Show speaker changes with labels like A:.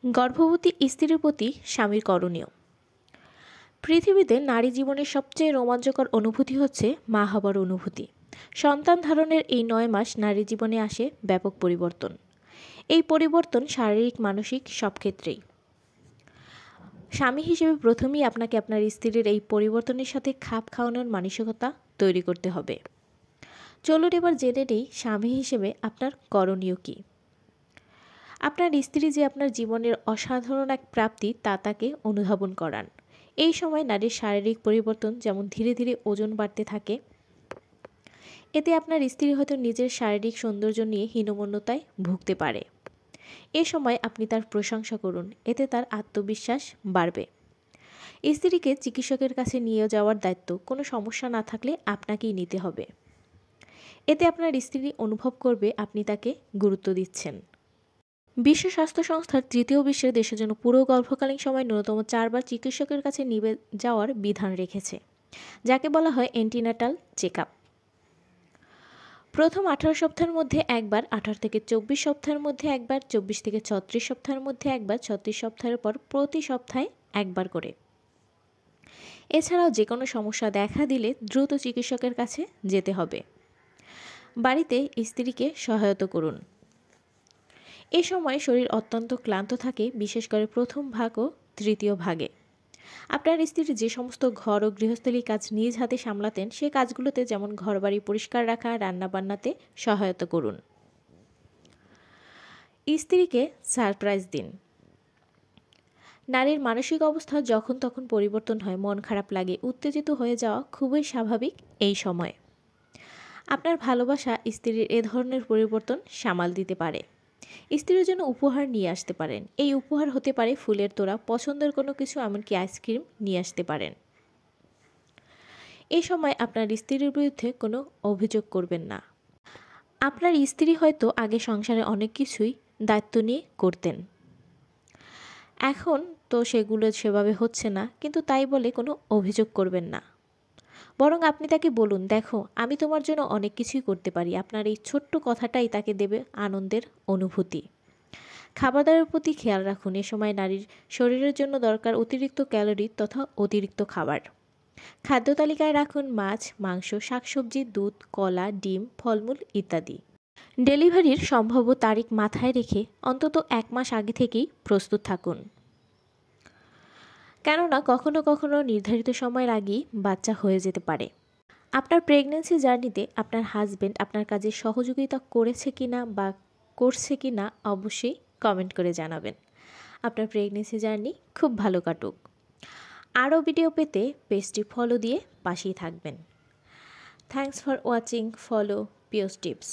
A: গর্ভবতী স্ত্রীর প্রতি স্বামীর করণীয়। পৃথিবীতে নারী জীবনের সবচেয়ে রোমাঞ্চকর অনুভূতি হচ্ছে মা হবার অনুভূতি। সন্তান ধারণের এই ৯ মাস নারী জীবনে আসে ব্যাপক পরিবর্তন। এই পরিবর্তন শারীরিক মানসিক সব ক্ষেত্রেই। স্বামী হিসেবে প্রথমেই আপনাকে আপনার স্ত্রীর এই পরিবর্তনের সাথে খাপ খাওয়ানোর মানসিকতা তৈরি করতে হবে। চলুন এবার জেনে নেই স্বামী হিসেবে আপনার করণীয় কী। আপনার স্ত্রী যে আপনার জীবনের অসাধারণ এক প্রাপ্তি তা তাকে অনুধাবন করান। এই সময় নারীর শারীরিক পরিবর্তন যেমন ধীরে ধীরে ওজন বাড়তে থাকে, এতে আপনার স্ত্রী হয়তো নিজের শারীরিক সৌন্দর্য নিয়ে হীনমন্যতায় ভুগতে পারে। এ সময় আপনি তার প্রশংসা করুন, এতে তার আত্মবিশ্বাস বাড়বে। স্ত্রীকে চিকিৎসকের কাছে নিয়ে যাওয়ার দায়িত্ব কোনো সমস্যা না থাকলে আপনাকেই নিতে হবে। এতে আপনার স্ত্রী অনুভব করবে আপনি তাকে গুরুত্ব দিচ্ছেন। বিশ্ব স্বাস্থ্য সংস্থার ৩য় বিশ্বের দেশের জন্য পুরো গর্ভকালীন সময় ন্যূনতম 4 বার চিকিৎসকের কাছে নিয়ে যাওয়ার বিধান রেখেছে, যাকে বলা হয় অ্যান্টিনাটাল চেকআপ। প্রথম 18 সপ্তাহের মধ্যে একবার, 18 থেকে 24 সপ্তাহের মধ্যে একবার, 24 থেকে 36 সপ্তাহের মধ্যে একবার, 36 সপ্তাহের পর প্রতি সপ্তাহে একবার করে। এছাড়াও যে কোনো সমস্যা দেখা দিলে দ্রুত চিকিৎসকের কাছে যেতে হবে। বাড়িতে স্ত্রীকে সহায়তা করুন। এ সময় শরীর অত্যন্ত ক্লান্ত থাকে, বিশেষ করে প্রথম ভাগ ও তৃতীয় ভাগে। আপনার স্ত্রী যে সমস্ত ঘর ও গৃহস্থলী কাজ নিজ হাতে সামলাতেন, সে কাজগুলোতে যেমন ঘরবাড়ি পরিষ্কার রাখা, রান্নাবান্নাতে সহায়তা করুন। স্ত্রীকে সারপ্রাইজ দিন। নারীর মানসিক অবস্থা যখন তখন পরিবর্তন হয়, মন খারাপ লাগে, উত্তেজিত হয়ে যাওয়া খুবই স্বাভাবিক এই সময়। আপনার ভালোবাসা স্ত্রীর এ ধরনের পরিবর্তন সামাল দিতে পারে। স্ত্রীর জন্য উপহার নিয়ে আসতে পারেন। এই উপহার হতে পারে ফুলের তোড়া, পছন্দের কোনো কিছু, এমনকি আইসক্রিম নিয়ে আসতে পারেন। এই সময় আপনার স্ত্রীর বিরুদ্ধে কোনো অভিযোগ করবেন না। আপনার স্ত্রী হয়তো আগে সংসারে অনেক কিছুই দায়িত্ব নিয়ে করতেন, এখন তো সেগুলো সেভাবে হচ্ছে না, কিন্তু তাই বলে কোনো অভিযোগ করবেন না। বরং আপনি তাকে বলুন, দেখো আমি তোমার জন্য অনেক কিছুই করতে পারি। আপনার এই ছোট্ট কথাটাই তাকে দেবে আনন্দের অনুভূতি। খাবার দাবারের প্রতি খেয়াল রাখুন। এ সময় নারীর শরীরের জন্য দরকার অতিরিক্ত ক্যালোরি তথা অতিরিক্ত খাবার। খাদ্য তালিকায় রাখুন মাছ, মাংস, শাকসবজি, দুধ, কলা, ডিম, ফলমূল ইত্যাদি। ডেলিভারির সম্ভাব্য তারিখ মাথায় রেখে অন্তত 1 মাস আগে থেকেই প্রস্তুত থাকুন, কেননা কখনো কখনো নির্ধারিত সময়ের আগেই বাচ্চা হয়ে যেতে পারে। আপনার প্রেগন্যান্সি জার্নিতে আপনার হাজব্যান্ড আপনার কাজে সহযোগিতা করেছে কিনা বা করছে কিনা অবশ্যই কমেন্ট করে জানাবেন। আপনার প্রেগন্যান্সি জার্নি খুব ভালো কাটুক। আরও ভিডিও পেতে পেজটি ফলো দিয়ে পাশেই থাকবেন। Thanks for watching. ফলো পিওস টিপস।